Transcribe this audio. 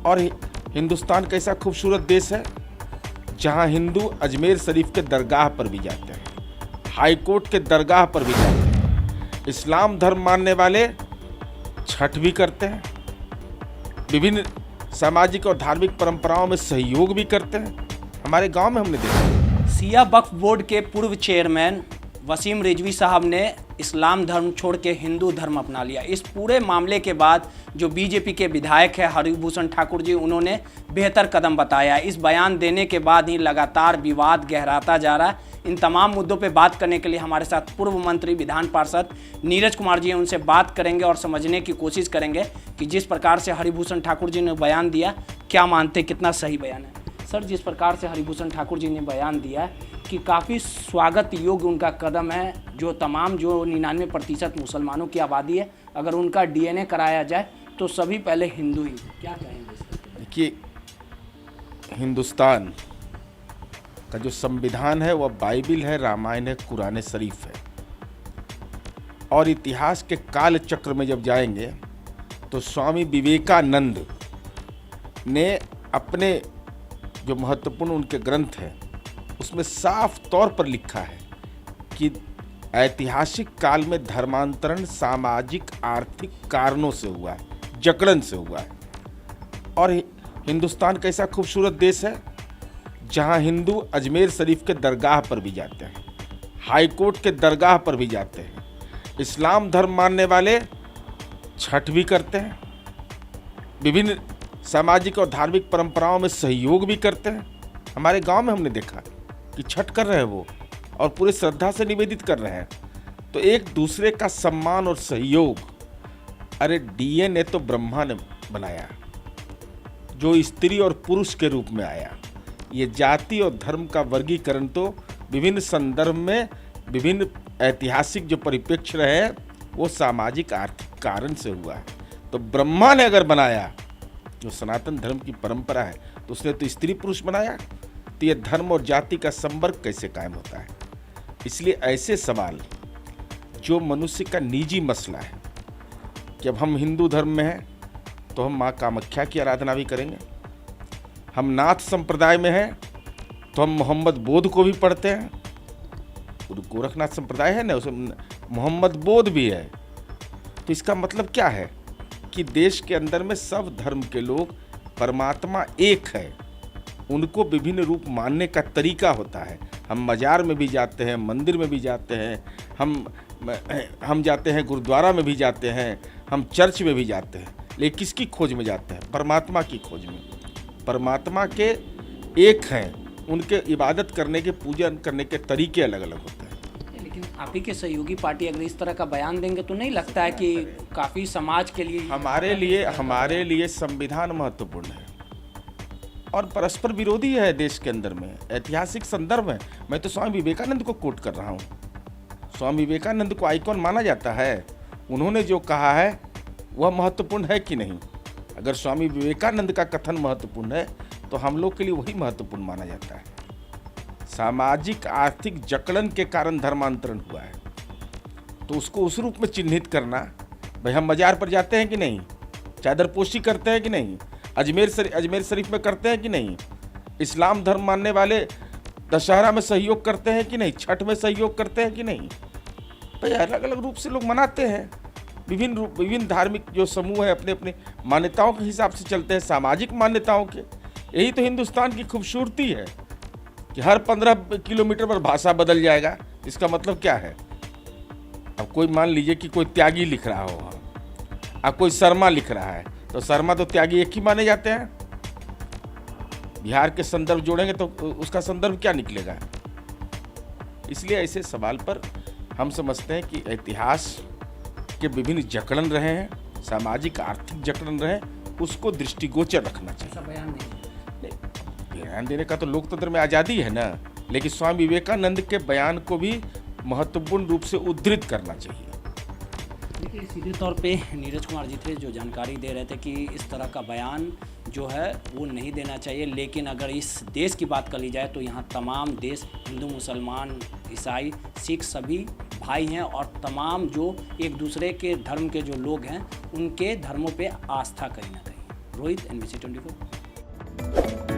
और हिंदुस्तान कैसा खूबसूरत देश है जहां हिंदू अजमेर शरीफ के दरगाह पर भी जाते हैं, हाई कोर्ट के दरगाह पर भी जाते हैं, इस्लाम धर्म मानने वाले छठ भी करते हैं, विभिन्न सामाजिक और धार्मिक परंपराओं में सहयोग भी करते हैं। हमारे गांव में हमने देखा। सिया वक्फ बोर्ड के पूर्व चेयरमैन वसीम रिजवी साहब ने इस्लाम धर्म छोड़ के हिंदू धर्म अपना लिया। इस पूरे मामले के बाद जो बीजेपी के विधायक है हरिभूषण ठाकुर जी, उन्होंने बेहतर कदम बताया। इस बयान देने के बाद ही लगातार विवाद गहराता जा रहा है। इन तमाम मुद्दों पे बात करने के लिए हमारे साथ पूर्व मंत्री विधान पार्षद नीरज कुमार जी हैं। उनसे बात करेंगे और समझने की कोशिश करेंगे कि जिस प्रकार से हरिभूषण ठाकुर जी ने बयान दिया, क्या मानते कितना सही बयान है। सर, जिस प्रकार से हरिभूषण ठाकुर जी ने बयान दिया कि काफ़ी स्वागत योग्य उनका कदम है, जो तमाम जो 99% मुसलमानों की आबादी है, अगर उनका DNA कराया जाए तो सभी पहले हिंदू ही। क्या कहेंगे? देखिए, हिंदुस्तान का जो संविधान है वह बाइबिल है, रामायण है, कुरान शरीफ है। और इतिहास के काल चक्र में जब जाएंगे तो स्वामी विवेकानंद ने अपने जो महत्वपूर्ण उनके ग्रंथ हैं उसमें साफ तौर पर लिखा है कि ऐतिहासिक काल में धर्मांतरण सामाजिक आर्थिक कारणों से हुआ है, जकड़न से हुआ है। और हिंदुस्तान कैसा खूबसूरत देश है जहां हिंदू अजमेर शरीफ के दरगाह पर भी जाते हैं, हाई कोर्ट के दरगाह पर भी जाते हैं, इस्लाम धर्म मानने वाले छठ भी करते हैं, विभिन्न सामाजिक और धार्मिक परंपराओं में सहयोग भी करते हैं। हमारे गांव में हमने देखा कि छठ कर रहे हैं वो, और पूरे श्रद्धा से निवेदित कर रहे हैं। तो एक दूसरे का सम्मान और सहयोग। अरे DNA तो ब्रह्मा ने बनाया, जो स्त्री और पुरुष के रूप में आया। ये जाति और धर्म का वर्गीकरण तो विभिन्न संदर्भ में विभिन्न ऐतिहासिक जो परिप्रेक्ष्य रहे वो सामाजिक आर्थिक कारण से हुआ है। तो ब्रह्मा ने अगर बनाया, जो सनातन धर्म की परंपरा है, तो उसने तो स्त्री पुरुष बनाया। तो ये धर्म और जाति का संपर्क कैसे कायम होता है? इसलिए ऐसे सवाल जो मनुष्य का निजी मसला है कि अब हम हिंदू धर्म में हैं तो हम माँ कामाख्या की आराधना भी करेंगे, हम नाथ संप्रदाय में हैं तो हम मोहम्मद बोध को भी पढ़ते हैं। गोरखनाथ संप्रदाय है ना, उसमें मोहम्मद बोध भी है। तो इसका मतलब क्या है कि देश के अंदर में सब धर्म के लोग, परमात्मा एक है, उनको विभिन्न रूप मानने का तरीका होता है। हम मजार में भी जाते हैं, मंदिर में भी जाते हैं, हम जाते हैं गुरुद्वारा में भी जाते हैं, हम चर्च में भी जाते हैं, लेकिन किसकी खोज में जाते हैं? परमात्मा की खोज में। परमात्मा के एक हैं, उनके इबादत करने के, पूजन करने के तरीके अलग अलग होते हैं। लेकिन आप ही के सहयोगी पार्टी अगर इस तरह का बयान देंगे तो नहीं लगता है कि काफ़ी समाज के लिए, हमारे लिए संविधान महत्वपूर्ण है और परस्पर विरोधी है देश के अंदर में, ऐतिहासिक संदर्भ है। मैं तो स्वामी विवेकानंद को कोट कर रहा हूँ। स्वामी विवेकानंद को आइकॉन माना जाता है। उन्होंने जो कहा है वह महत्वपूर्ण है कि नहीं? अगर स्वामी विवेकानंद का कथन महत्वपूर्ण है तो हम लोग के लिए वही महत्वपूर्ण माना जाता है। सामाजिक आर्थिक जकड़न के कारण धर्मांतरण हुआ है, तो उसको उस रूप में चिन्हित करना, भाई हम मजार पर जाते हैं कि नहीं, चादरपोशी करते हैं कि नहीं, अजमेर शरीफ में करते हैं कि नहीं, इस्लाम धर्म मानने वाले दशहरा में सहयोग करते हैं कि नहीं, छठ में सहयोग करते हैं कि नहीं। भाई अलग अलग रूप से लोग मनाते हैं। विभिन्न धार्मिक जो समूह है अपने अपने मान्यताओं के हिसाब से चलते हैं, सामाजिक मान्यताओं के। यही तो हिंदुस्तान की खूबसूरती है कि हर 15 किलोमीटर पर भाषा बदल जाएगा। इसका मतलब क्या है? अब कोई मान लीजिए कि कोई त्यागी लिख रहा हो, अब कोई शर्मा लिख रहा है, तो शर्मा तो त्यागी एक ही माने जाते हैं। बिहार के संदर्भ जोड़ेंगे तो उसका संदर्भ क्या निकलेगा? इसलिए ऐसे सवाल पर हम समझते हैं कि इतिहास के विभिन्न जकड़न रहे हैं, सामाजिक आर्थिक जकड़न रहे, उसको दृष्टिगोचर रखना चाहिए। बयान देने का तो लोकतंत्र में आज़ादी है ना, लेकिन स्वामी विवेकानंद के बयान को भी महत्वपूर्ण रूप से उद्धृत करना चाहिए। देखिए, सीधे तौर पे नीरज कुमार जी थे जो जानकारी दे रहे थे कि इस तरह का बयान जो है वो नहीं देना चाहिए। लेकिन अगर इस देश की बात कर ली जाए तो यहाँ तमाम देश, हिंदू, मुसलमान, ईसाई, सिख सभी भाई हैं और तमाम जो एक दूसरे के धर्म के जो लोग हैं उनके धर्मों पे आस्था कहीं ना कहीं रोहित, NBC 24।